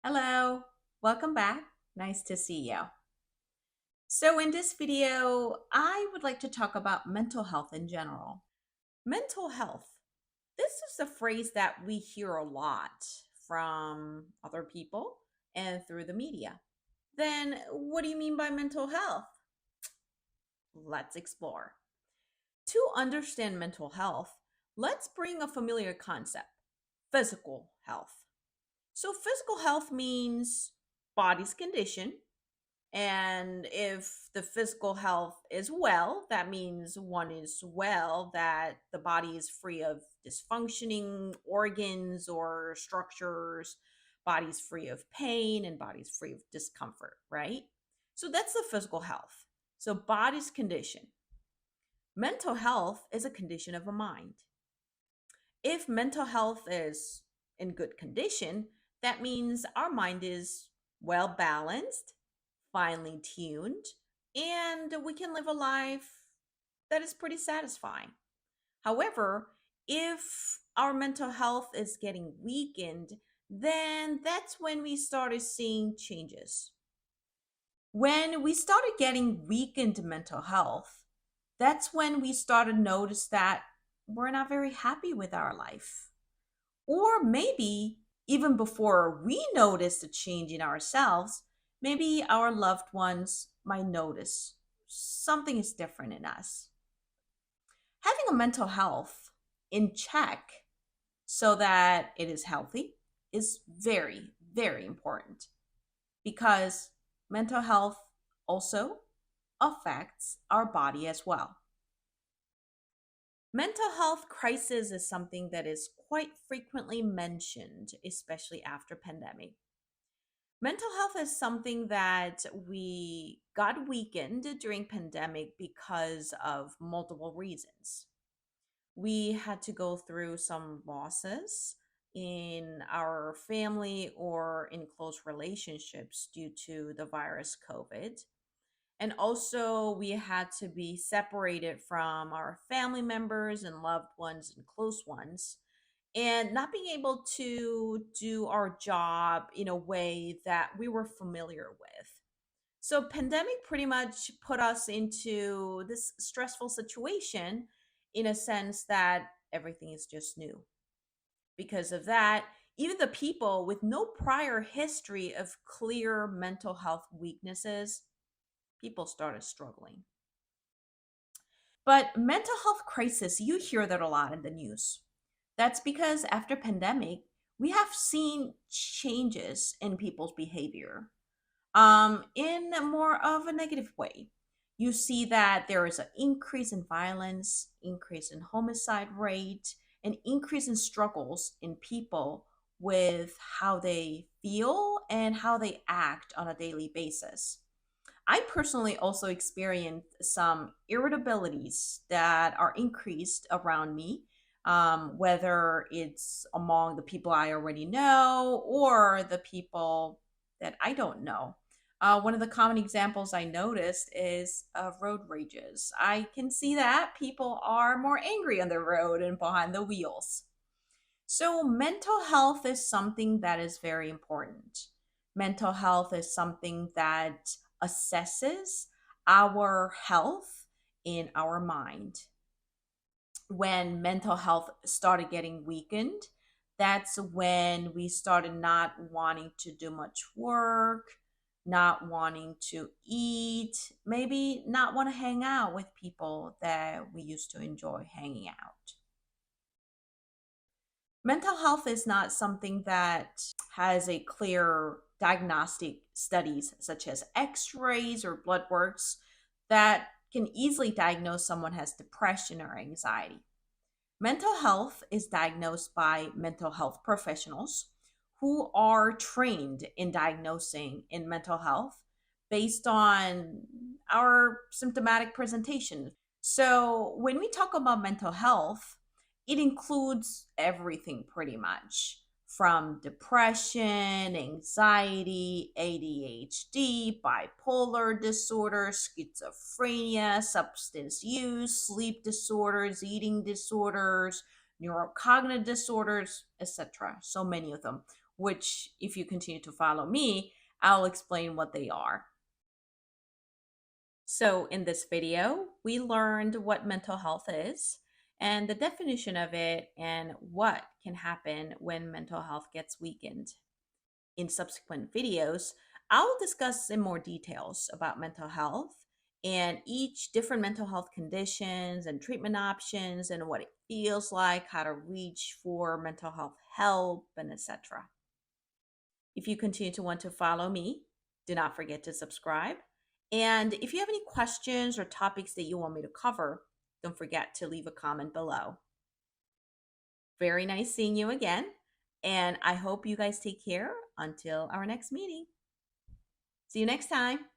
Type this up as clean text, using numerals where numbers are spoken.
Hello, welcome back. Nice to see you. So, in this video, I would like to talk about mental health in general. Mental health. This is a phrase that we hear a lot from other people and through the media. Then, what do you mean by mental health? Let's explore. To understand mental health, let's bring a familiar concept: physical health. So, physical health means body's condition. And if the physical health is well, that means one is well, that the body is free of dysfunctioning organs or structures, body's free of pain, and body's free of discomfort, right? So that's the physical health. So, body's condition. Mental health is a condition of a mind. If mental health is in good condition, that means our mind is well balanced, finely tuned, and we can live a life that is pretty satisfying. However, if our mental health is getting weakened, then that's when we started seeing changes. When we started getting weakened mental health, that's when we started notice that we're not very happy with our life. Or maybe even before we notice the change in ourselves, maybe our loved ones might notice something is different in us. Having a mental health in check so that it is healthy is very, very important because mental health also affects our body as well. Mental health crisis is something that is quite frequently mentioned, especially after pandemic. Mental health is something that we got weakened during pandemic because of multiple reasons. We had to go through some losses in our family or in close relationships due to the virus COVID. And also, we had to be separated from our family members and loved ones and close ones, and not being able to do our job in a way that we were familiar with. So, pandemic pretty much put us into this stressful situation in a sense that everything is just new. Because of that, even the people with no prior history of clear mental health weaknesses, people started struggling. But mental health crisis, you hear that a lot in the news. That's because after pandemic, we have seen changes in people's behavior in more of a negative way. You see that there is an increase in violence, increase in homicide rate, an increase in struggles in people with how they feel and how they act on a daily basis. I personally also experienced some irritabilities that are increased around me, whether it's among the people I already know or the people that I don't know. One of the common examples I noticed is road rages. I can see that people are more angry on the road and behind the wheels. So, mental health is something that is very important. Mental health is something that assesses our health in our mind. When mental health started getting weakened, that's when we started not wanting to do much work, not wanting to eat, maybe not want to hang out with people that we used to enjoy hanging out. Mental health is not something that has a clear diagnostic studies such as x-rays or blood works that can easily diagnose someone has depression or anxiety. Mental health is diagnosed by mental health professionals who are trained in diagnosing in mental health based on our symptomatic presentation. So, when we talk about mental health, it includes everything pretty much from depression, anxiety, ADHD, bipolar disorder, schizophrenia, substance use, sleep disorders, eating disorders, neurocognitive disorders, etc. So many of them. which, if you continue to follow me, I'll explain what they are. So, in this video, we learned what mental health is and the definition of it and what can happen when mental health gets weakened. In subsequent videos, I'll discuss in more details about mental health and each different mental health conditions and treatment options and what it feels like, how to reach for mental health help, and etc. If you continue to want to follow me, do not forget to subscribe. And if you have any questions or topics that you want me to cover, don't forget to leave a comment below. Very nice seeing you again. And I hope you guys take care until our next meeting. See you next time.